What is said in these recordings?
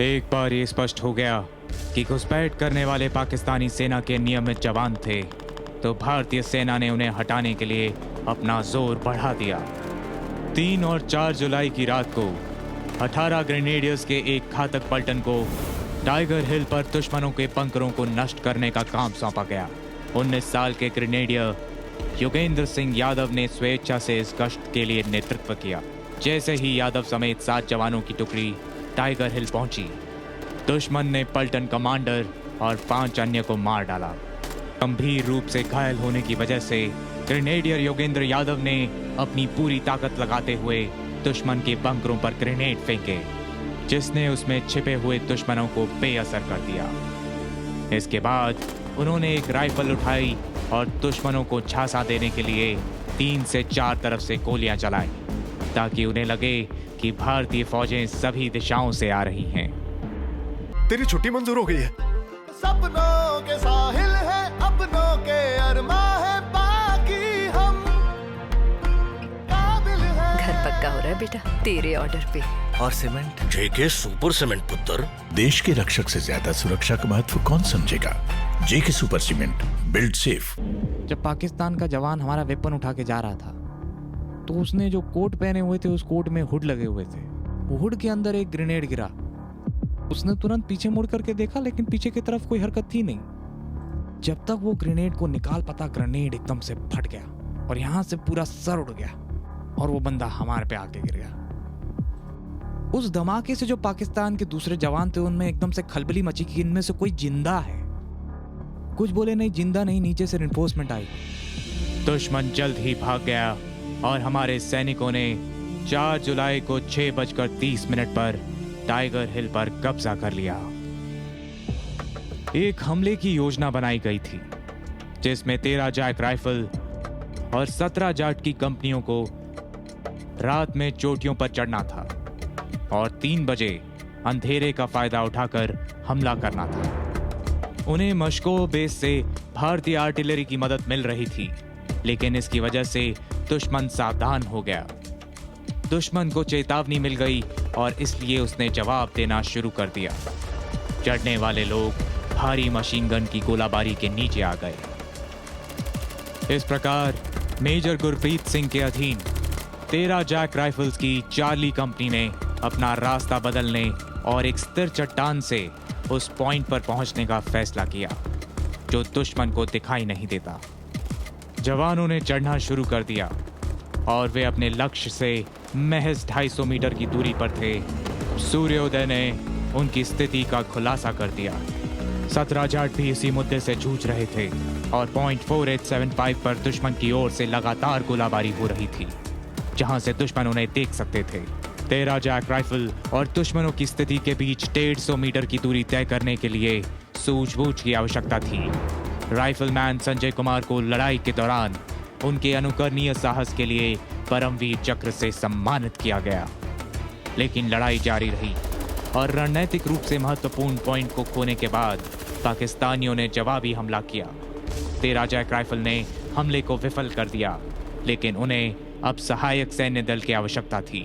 एक बार ये स्पष्ट हो गया कि घुसपैठ करने वाले पाकिस्तानी सेना के नियमित जवान थे, तो भारतीय सेना ने उन्हें हटाने के लिए अपना जोर बढ़ा दिया। 3 और 4 जुलाई की रात को 18 ग्रेनेडियर्स के एक घातक पलटन को टाइगर हिल पर दुश्मनों के बंकरों को नष्ट करने का काम सौंपा गया। 19 साल के ग्रेनेडियर योगेंद्र सिंह यादव ने स्वेच्छा से इस गश्त के लिए नेतृत्व किया। जैसे ही यादव समेत 7 जवानों की टुकड़ी टाइगर हिल पहुंची, दुश्मन ने पलटन कमांडर और 5 अन्य को मार डाला। गंभीर रूप से घायल होने की वजह से ग्रेनेडियर योगेंद्र यादव ने अपनी पूरी ताकत लगाते हुए दुश्मन के बंकरों पर ग्रेनेड फेंके, जिसने उसमें छिपे हुए दुश्मनों को बेअसर कर दिया। इसके बाद उन्होंने एक राइफल उठाई और दुश्मनों को झांसा देने के लिए 3 से 4 तरफ से गोलियां चलाई, ताकि उन्हें लगे कि भारतीय फौजें सभी दिशाओं से आ रही हैं। तेरी छुट्टी मंजूर हो गई है। सपनों के साहिल है, अपनों के अरमा है, बाकी हम काबिल हैं। घर पक्का हो रहा है बेटा, तेरे ऑर्डर पे। और सीमेंट? जेके सुपर सीमेंट पुत्र। देश के रक्षक से ज्यादा सुरक्षा का महत्व कौन समझेगा? जेके सुपर सीमेंट, बिल्ड सेफ। जब पाकिस्तान का जवान हमारा वेपन उठा के जा रहा था, तो उसने जो कोट पहने हुए थे, उस कोट में हुड लगे हुए थे। वो हुड के अंदर एक ग्रेनेड गिरा। उसने तुरंत पीछे मुड़ करके देखा, लेकिन पीछे की तरफ कोई हरकत थी नहीं। जब तक वो ग्रेनेड को निकाल पाता, ग्रेनेड एकदम से फट गया और यहां से पूरा सर उड़ गया और वो बंदा हमारे पे आके गिर गया। उस धमाके से जो पाकिस्तान के दूसरे जवान थे, उनमें एकदम से खलबली मची कि इनमें से कोई जिंदा है। कुछ बोले नहीं, जिंदा नहीं, नीचे से रिइंफोर्समेंट आई। दुश्मन जल्द ही भाग गया और हमारे सैनिकों ने 4 जुलाई को 6:30 पर टाइगर हिल पर कब्जा कर लिया। एक हमले की योजना बनाई गई थी, जिसमें 13 जैक राइफल और 17 जाट की कंपनियों को रात में चोटियों पर चढ़ना था और 3 बजे अंधेरे का फायदा उठाकर हमला करना था। उन्हें मस्को बेस से भारतीय आर्टिलरी की मदद मिल रही थी, लेकिन इसकी वजह से दुश्मन सावधान हो गया। दुश्मन को चेतावनी मिल गई और इसलिए उसने जवाब देना शुरू कर दिया। चढ़ने वाले लोग भारी मशीन गन की गोलाबारी के नीचे आ गए। इस प्रकार मेजर गुरप्रीत सिंह के अधीन 13 जैक राइफल्स की चार्ली कंपनी ने अपना रास्ता बदलने और एक स्थिर चट्टान से उस पॉइंट पर पहुंचने का फैसला किया जो दुश्मन को दिखाई नहीं देता। जवानों ने चढ़ना शुरू कर दिया और वे अपने लक्ष्य से महज 250 मीटर की दूरी पर थे। सूर्योदय ने उनकी स्थिति का खुलासा कर दिया। 17 जाट भी इसी मुद्दे से जूझ रहे थे और पॉइंट 4875 पर दुश्मन की ओर से लगातार गोलाबारी हो रही थी, जहां से दुश्मन उन्हें देख सकते थे। 13 जैक राइफल और दुश्मनों की स्थिति के बीच 150 मीटर की दूरी तय करने के लिए सूझबूझ की आवश्यकता थी। राइफलमैन संजय कुमार को लड़ाई के दौरान उनके अनुकरणीय साहस के लिए परमवीर चक्र से सम्मानित किया गया। लेकिन लड़ाई जारी रही और रणनीतिक रूप से महत्वपूर्ण पॉइंट को खोने के बाद पाकिस्तानियों ने जवाबी हमला किया। 13 जैक राइफल ने हमले को विफल कर दिया, लेकिन उन्हें अब सहायक सैन्य दल की आवश्यकता थी।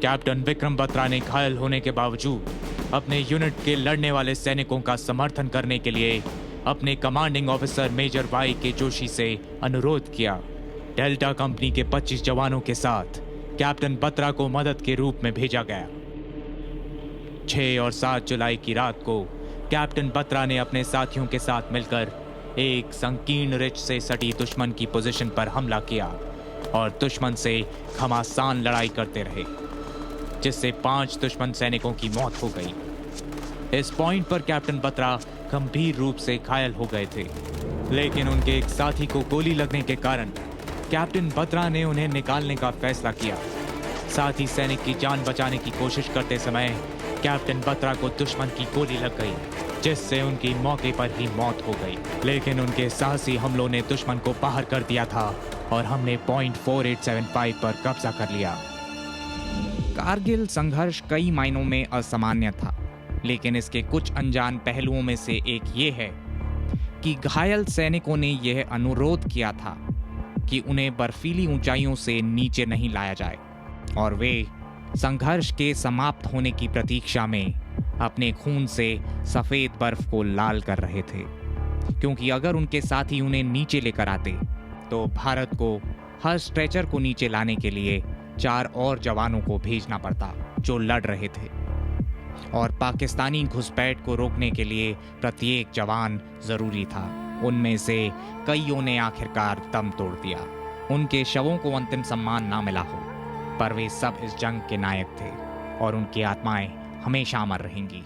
कैप्टन विक्रम बत्रा ने घायल होने के बावजूद अपने यूनिट के लड़ने वाले सैनिकों का समर्थन करने के लिए अपने कमांडिंग ऑफिसर मेजर वाई के जोशी से अनुरोध किया। डेल्टा कंपनी के 25 जवानों के साथ कैप्टन बत्रा को मदद के रूप में भेजा गया। 6 और 7 जुलाई की रात को कैप्टन बत्रा ने अपने साथियों के साथ मिलकर एक संकीर्ण रिच से सटी दुश्मन की पोजीशन पर हमला किया और दुश्मन से घमासान लड़ाई करते रहे, जिससे 5 दुश्मन सैनिकों की मौत हो गई। इस पॉइंट पर कैप्टन बत्रा गंभीर रूप से घायल हो गए थे, लेकिन उनके एक साथी को गोली लगने के कारण कैप्टन बत्रा ने उन्हें निकालने का फैसला किया। साथ ही सैनिक की जान बचाने की कोशिश करते समय कैप्टन बत्रा को दुश्मन की गोली लग गई, जिससे उनकी मौके पर ही मौत हो गई। लेकिन उनके साहसी हमलों ने दुश्मन को बाहर कर दिया था और हमने पॉइंट 4875 पर कब्जा कर लिया। कारगिल संघर्ष कई मायनों में असामान्य था, लेकिन इसके कुछ अनजान पहलुओं में से एक ये है कि घायल सैनिकों ने यह अनुरोध किया था कि उन्हें बर्फीली ऊंचाइयों से नीचे नहीं लाया जाए और वे संघर्ष के समाप्त होने की प्रतीक्षा में अपने खून से सफेद बर्फ को लाल कर रहे थे, क्योंकि अगर उनके साथी उन्हें नीचे लेकर आते तो भारत को हर स्ट्रेचर को नीचे लाने के लिए 4 और जवानों को भेजना पड़ता जो लड़ रहे थे, और पाकिस्तानी घुसपैठ को रोकने के लिए प्रत्येक जवान जरूरी था। उनमें से कईयों ने आखिरकार दम तोड़ दिया। उनके शवों को अंतिम सम्मान ना मिला हो, पर वे सब इस जंग के नायक थे और उनकी आत्माएं हमेशा अमर रहेंगी।